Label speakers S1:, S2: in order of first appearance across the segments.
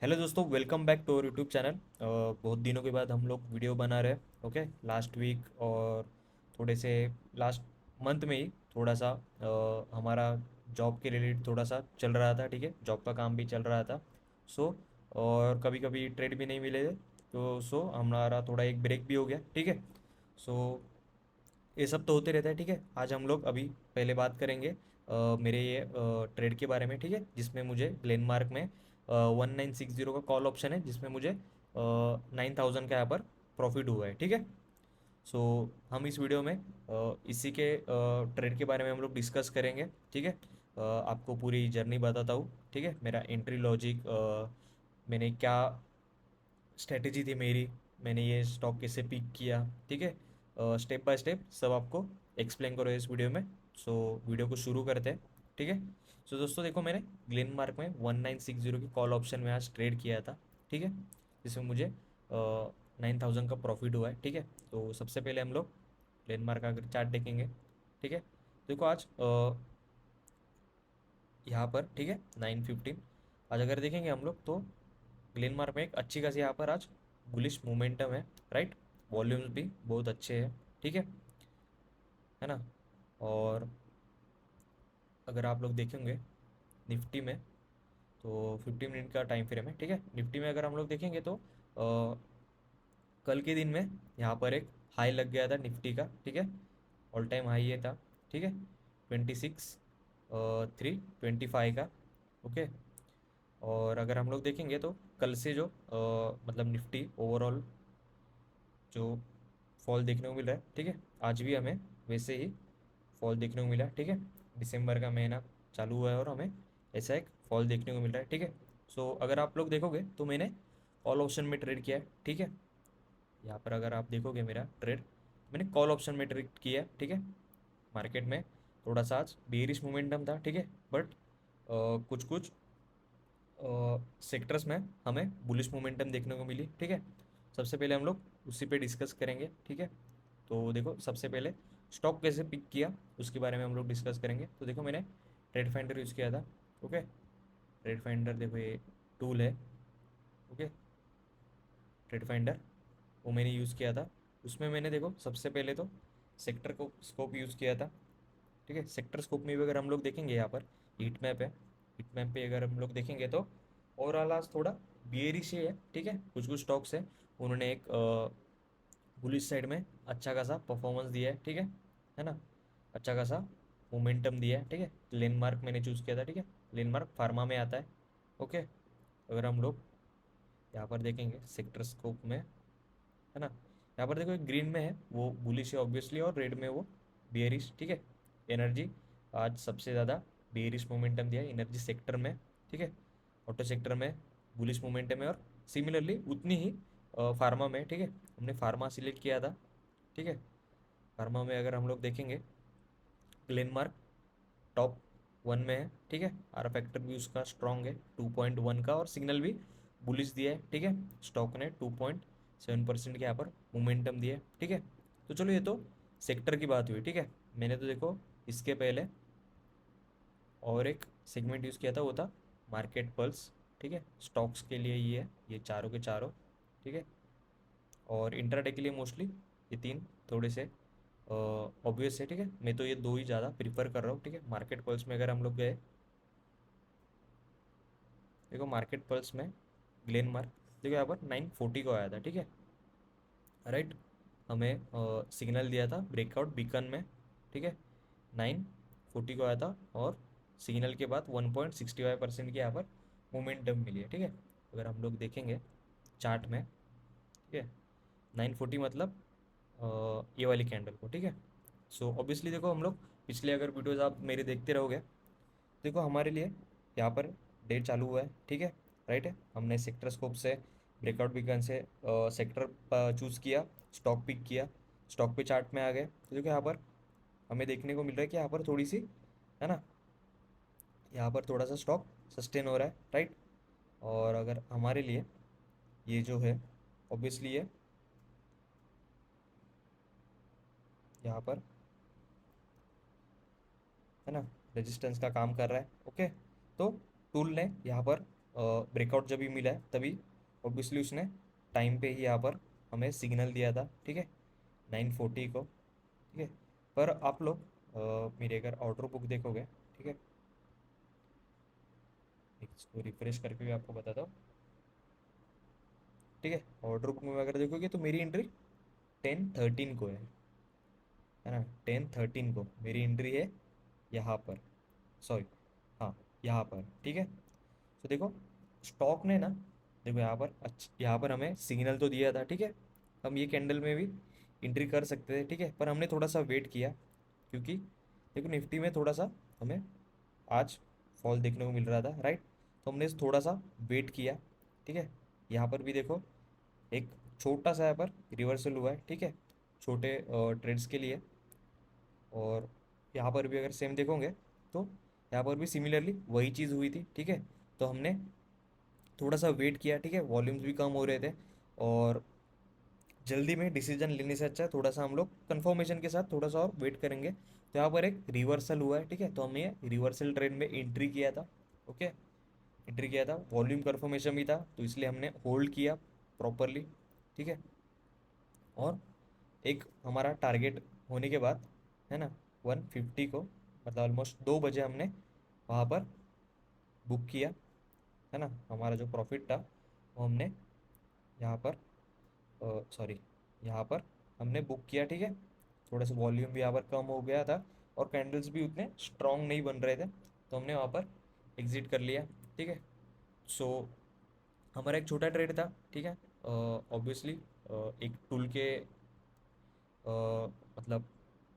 S1: Hello दोस्तों, welcome back to our YouTube channel. बहुत दिनों के बाद हम लोग वीडियो बना रहे हैं। ओके, लास्ट वीक और थोड़े से लास्ट मंथ में ही थोड़ा सा हमारा जॉब के रिलेटेड थोड़ा सा चल रहा था। ठीक है, जॉब का काम भी चल रहा था। सो और कभी कभी ट्रेड भी नहीं मिले थे, तो हमारा थोड़ा एक ब्रेक भी हो गया। ठीक है। सो ये सब तो होते रहता है। ठीक है, आज हम लोग अभी पहले बात करेंगे मेरे ये ट्रेड के बारे में। ठीक है, जिसमें मुझे ग्लेनमार्क में 1960 का कॉल ऑप्शन है, जिसमें मुझे 9000 का यहाँ पर प्रॉफिट हुआ है। ठीक है। सो हम इस वीडियो में इसी के ट्रेड के बारे में हम लोग डिस्कस करेंगे। ठीक है। आपको पूरी जर्नी बताता हूँ। ठीक है, मेरा एंट्री लॉजिक, मैंने क्या स्ट्रेटेजी थी मेरी, मैंने ये स्टॉक कैसे पिक किया। ठीक है, स्टेप बाय स्टेप सब आपको एक्सप्लेन करो इस वीडियो में। सो वीडियो को शुरू करते हैं। ठीक है। सो दोस्तों देखो, मैंने ग्लेनमार्क में 1960 की कॉल ऑप्शन में आज ट्रेड किया था। ठीक है, जिसमें मुझे 9000 का प्रॉफिट हुआ है। ठीक है। तो सबसे पहले हम लोग ग्लेनमार्क का अगर चार्ट देखेंगे। ठीक है, देखो आज यहाँ पर, ठीक है, 9:15 आज अगर देखेंगे हम लोग, तो ग्लेनमार्क में एक अच्छी खासी यहाँ पर आज बुलिश मोमेंटम है। राइट, वॉल्यूम्स भी बहुत अच्छे हैं। ठीक है ना। और अगर आप लोग देखेंगे निफ्टी में, तो 50 मिनट का टाइम फ्रेम है। ठीक है, निफ्टी में अगर हम लोग देखेंगे तो कल के दिन में यहाँ पर एक हाई लग गया था निफ्टी का। ठीक है, ऑल टाइम हाई ये था। ठीक है, 26,325 का। ओके। और अगर हम लोग देखेंगे तो कल से जो मतलब निफ्टी ओवरऑल जो फॉल देखने को मिल रहा है। ठीक है, आज भी हमें वैसे ही फॉल देखने को मिला। ठीक है, दिसंबर का महीना चालू हुआ है और हमें ऐसा एक फॉल देखने को मिल रहा है। ठीक है। सो अगर आप लोग देखोगे तो मैंने कॉल ऑप्शन में ट्रेड किया है। ठीक है, यहाँ पर अगर आप देखोगे मेरा ट्रेड, मैंने कॉल ऑप्शन में ट्रेड किया है। ठीक है, मार्केट में थोड़ा सा आज बेरिश मोमेंटम था। ठीक है, बट कुछ कुछ सेक्टर्स में हमें बुलिश मोमेंटम देखने को मिली। ठीक है, सबसे पहले हम लोग उसी पे डिस्कस करेंगे। ठीक है, तो देखो सबसे पहले स्टॉक कैसे पिक किया उसके बारे में हम लोग डिस्कस करेंगे। तो देखो मैंने ट्रेड फाइंडर यूज़ किया था। ओके, ट्रेड फाइंडर देखो ये टूल है। ओके, ट्रेड फाइंडर वो मैंने यूज़ किया था। उसमें मैंने देखो सबसे पहले तो सेक्टर को स्कोप यूज़ किया था। ठीक है, सेक्टर स्कोप में भी अगर हम लोग देखेंगे यहाँ पर हीट मैप है, हीट मैप पे अगर हम लोग देखेंगे तो ओवरऑल आज थोड़ा बियरिश है। ठीक है, कुछ कुछ स्टॉक्स है उन्होंने एक बुलिश साइड में अच्छा खासा परफॉर्मेंस दिया है। ठीक है ना, अच्छा खासा मोमेंटम दिया है। ठीक है, लेनमार्क मैंने चूज़ किया था। ठीक है, लेनमार्क फार्मा में आता है। ओके, अगर हम लोग यहाँ पर देखेंगे सेक्टर स्कोप में, है ना, यहाँ पर देखो एक ग्रीन में है वो बुलिश है ऑब्वियसली, और रेड में वो बियरिश। ठीक है, एनर्जी आज सबसे ज़्यादा बियरिश मोमेंटम दिया है एनर्जी सेक्टर में। ठीक है, ऑटो सेक्टर में बुलिश मोमेंटम है, और सिमिलरली उतनी ही फार्मा में। ठीक है, हमने फार्मा सिलेक्ट किया था। ठीक है, फार्मा में अगर हम लोग देखेंगे ग्लेनमार्क टॉप 1 में है। ठीक है, आर फैक्टर भी उसका स्ट्रॉन्ग है 2.1 का, और सिग्नल भी बुलिश दिया है। ठीक है, स्टॉक ने 2.7% के यहाँ पर मोमेंटम दिया है। ठीक है, तो चलो ये तो सेक्टर की बात हुई। ठीक है, मैंने तो देखो इसके पहले और एक सेगमेंट यूज़ किया था, वो था मार्केट पल्स। ठीक है, स्टॉक्स के लिए ये है, ये चारों के चारों। ठीक है, और इंट्राडे के लिए मोस्टली ये तीन थोड़े से ऑब्वियस है। ठीक है, मैं तो ये दो ही ज़्यादा प्रीफर कर रहा हूँ। ठीक है, मार्केट पल्स में अगर हम लोग गए, देखो मार्केट पल्स में ग्लेन मार्क देखो यहाँ पर 940 को आया था। ठीक है, राइट, हमें सिग्नल दिया था ब्रेकआउट बीकन में। ठीक है, 940 को आया था, और सिग्नल के बाद 1.65% की यहाँ पर मोमेंटम मिली है। ठीक है, अगर हम लोग देखेंगे चार्ट में, ठीक है, 940 मतलब ये वाली कैंडल को। ठीक है, सो ऑब्वियसली देखो हम लोग पिछले अगर वीडियोज़ आप मेरे देखते रहोगे, देखो हमारे लिए यहाँ पर डे चालू हुआ है। ठीक है, राइट है, हमने सेक्टर स्कोप से ब्रेकआउट बिकन से सेक्टर चूज़ किया, स्टॉक पिक किया, स्टॉक पे चार्ट में आ गए, तो देखो यहाँ पर हमें देखने को मिल रहा है कि यहाँ पर थोड़ी सी, है ना, यहाँ पर थोड़ा सा स्टॉक सस्टेन हो रहा है। राइट, और अगर हमारे लिए ये जो है ऑब्वियसली ये यहाँ पर, है ना, रेजिस्टेंस का काम कर रहा है। ओके, तो टूल ने यहाँ पर ब्रेकआउट जब भी मिला है तभी ऑब्वियसली उसने टाइम पे ही यहाँ पर हमें सिग्नल दिया था, ठीक है, 9:40 को, ठीक है। पर आप लोग मेरी अगर ऑर्डर बुक देखोगे, ठीक है, इसको रिफ्रेश करके भी आपको बताता हूँ, ठीक है। ऑर्डर बुक में अगर देखोगे तो मेरी एंट्री 10:13 को है ना, 10:13 को मेरी एंट्री है यहाँ पर, सॉरी, हाँ, यहाँ पर, ठीक है। तो देखो स्टॉक ने ना, देखो यहाँ पर यहाँ पर हमें सिग्नल तो दिया था, ठीक है, हम ये कैंडल में भी एंट्री कर सकते थे, ठीक है, पर हमने थोड़ा सा वेट किया, क्योंकि देखो निफ्टी में थोड़ा सा हमें आज फॉल देखने को मिल रहा था, राइट। तो हमने थोड़ा सा वेट किया, ठीक है। यहाँ पर भी देखो एक छोटा सा यहाँ पर रिवर्सल हुआ है, ठीक है, छोटे ट्रेड्स के लिए। और यहाँ पर भी अगर सेम देखोगे तो यहाँ पर भी सिमिलरली वही चीज़ हुई थी, ठीक है। तो हमने थोड़ा सा वेट किया, ठीक है, वॉल्यूम्स भी कम हो रहे थे, और जल्दी में डिसीजन लेने से अच्छा है थोड़ा सा हम लोग कंफर्मेशन के साथ थोड़ा सा और वेट करेंगे। तो यहाँ पर एक रिवर्सल हुआ है, ठीक है, तो हमने ये रिवर्सल ट्रेड में एंट्री किया था, ओके, एंट्री किया था, वॉल्यूम कंफर्मेशन भी था, तो इसलिए हमने होल्ड किया प्रॉपरली, ठीक है। और एक हमारा टारगेट होने के बाद, है ना, 150 को, मतलब ऑलमोस्ट 2 बजे हमने वहाँ पर बुक किया, है ना, हमारा जो प्रॉफिट था वो हमने यहाँ पर, सॉरी, यहाँ पर हमने बुक किया, ठीक है। थोड़ा सा वॉल्यूम भी यहाँ पर कम हो गया था, और कैंडल्स भी उतने स्ट्रॉन्ग नहीं बन रहे थे, तो हमने वहाँ पर एग्जिट कर लिया, ठीक है। सो हमारा एक छोटा ट्रेड था, ठीक है, ऑब्वियसली एक टूल के मतलब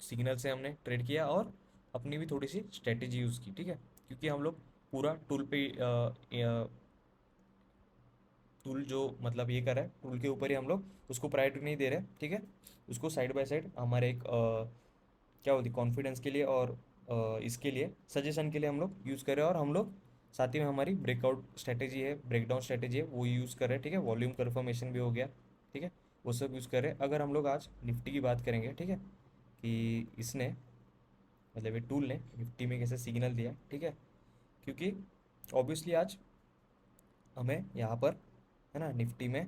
S1: सिग्नल से हमने ट्रेड किया, और अपनी भी थोड़ी सी स्ट्रेटेजी यूज़ की, ठीक है, क्योंकि हम लोग पूरा टूल पे टूल जो मतलब ये कर रहा है टूल के ऊपर ही हम लोग उसको प्रायोरिटी नहीं दे रहे, ठीक है। उसको साइड बाय साइड हमारे एक क्या होती कॉन्फिडेंस के लिए, और इसके लिए सजेशन के लिए हम लोग यूज़ कर रहे हैं, और हम लोग साथ ही में हमारी ब्रेकआउट स्ट्रेटेजी है, ब्रेकडाउन स्ट्रेटेजी है, वो यूज़ कर रहे हैं, ठीक है। वॉल्यूम कन्फर्मेशन भी हो गया, ठीक है, वो सब यूज़ कर रहे हैं। अगर हम लोग आज निफ्टी की बात करेंगे, ठीक है, कि इसने मतलब ये टूल ने निफ्टी में कैसे सिग्नल दिया, ठीक है, क्योंकि ऑब्वियसली आज हमें यहाँ पर, है ना, निफ्टी में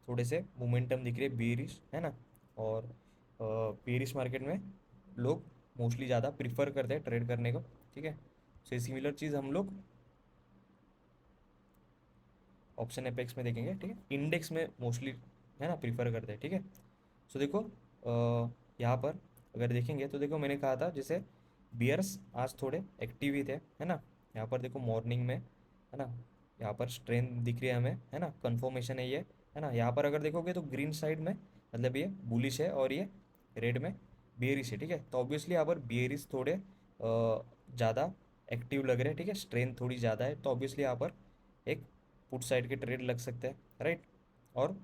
S1: थोड़े से मोमेंटम दिख रहे बेरिश, है ना, और बेरिश मार्केट में लोग मोस्टली ज़्यादा प्रिफर करते हैं ट्रेड करने को, ठीक है। सो सिमिलर चीज़ हम लोग ऑप्शन एपेक्स में देखेंगे, ठीक है, इंडेक्स में मोस्टली, है ना, प्रिफर करते हैं, ठीक है। सो देखो यहाँ पर अगर देखेंगे तो देखो मैंने कहा था जैसे बियर्स आज थोड़े एक्टिव ही थे, है ना। यहाँ पर देखो मॉर्निंग में, है ना, यहाँ पर स्ट्रेंथ दिख रही है हमें, है ना, कंफर्मेशन है ये, है ना। यहाँ पर अगर देखोगे तो ग्रीन साइड में मतलब ये बुलिश है, और ये रेड में बियरिश है, ठीक है। तो ऑब्वियसली यहाँ पर बियरिश थोड़े ज़्यादा एक्टिव लग रहे हैं, ठीक है, स्ट्रेंथ थोड़ी ज़्यादा है, तो ऑब्वियसली यहाँ पर एक पुट साइड के ट्रेड लग सकते हैं, राइट। और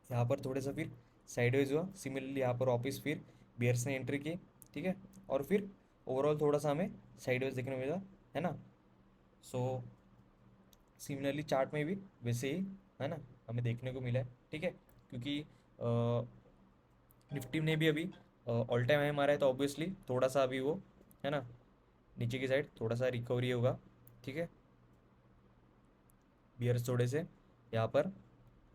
S1: यहाँ पर थोड़े सा फिर साइडवेज हुआ, सिमिलरली यहाँ पर वापस फिर बियर्स ने एंट्री की, ठीक है, और फिर ओवरऑल थोड़ा सा हमें साइडवेज देखने को मिला, है ना। सो सिमिलरली चार्ट में भी वैसे ही, है ना, हमें देखने को मिला है, ठीक है, क्योंकि निफ्टी ने भी अभी ऑल टाइम हाई मारा है, तो ऑब्वियसली थोड़ा सा अभी वो, है ना, नीचे की साइड थोड़ा सा रिकवरी होगा, ठीक है। बियर्स थोड़े से यहाँ पर,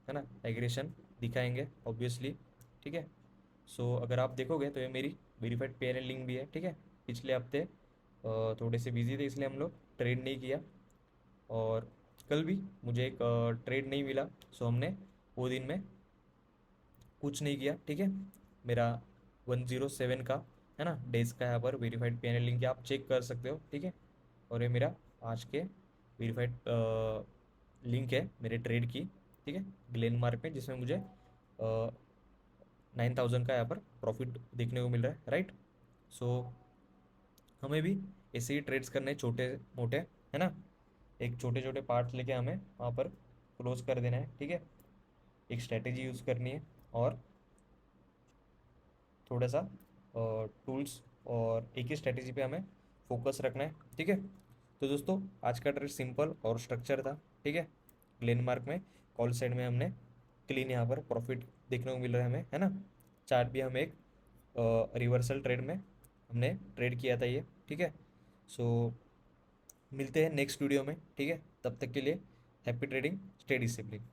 S1: है ना, एग्रेशन दिखाएंगे ऑब्वियसली, ठीक है। सो अगर आप देखोगे तो ये मेरी वेरीफाइड पेयर लिंक भी है, ठीक है। पिछले हफ्ते थोड़े से बिजी थे इसलिए हम लोग ट्रेड नहीं किया, और कल भी मुझे एक ट्रेड नहीं मिला, सो हमने वो दिन में कुछ नहीं किया, ठीक है। मेरा 107 का, है ना, डेज का यहाँ पर वेरीफाइड पेयर लिंक आप चेक कर सकते हो, ठीक है। और ये मेरा आज के वेरीफाइड लिंक है मेरे ट्रेड की, ठीक है, ग्लेन मार्क में, जिसमें मुझे 9,000 का यहाँ पर प्रॉफिट देखने को मिल रहा है, राइट। सो हमें भी ऐसे ही ट्रेड्स करने हैं, छोटे मोटे, है ना, एक छोटे छोटे पार्ट्स लेके हमें वहाँ पर क्लोज कर देना है, ठीक है। एक स्ट्रेटेजी यूज़ करनी है, और थोड़ा सा टूल्स और एक ही स्ट्रेटेजी पे हमें फोकस रखना है, ठीक है। तो दोस्तों आज का ट्रेड सिंपल और स्ट्रक्चर था, ठीक है। ग्लेनमार्क में कॉल साइड में हमने क्लीन यहाँ पर प्रॉफिट देखने को मिल रहा है हमें, है ना। चार्ट भी हमें एक रिवर्सल ट्रेड में हमने ट्रेड किया था ये, ठीक है। सो मिलते हैं नेक्स्ट वीडियो में, ठीक है। तब तक के लिए हैप्पी ट्रेडिंग, स्टे डिसिप्लिन।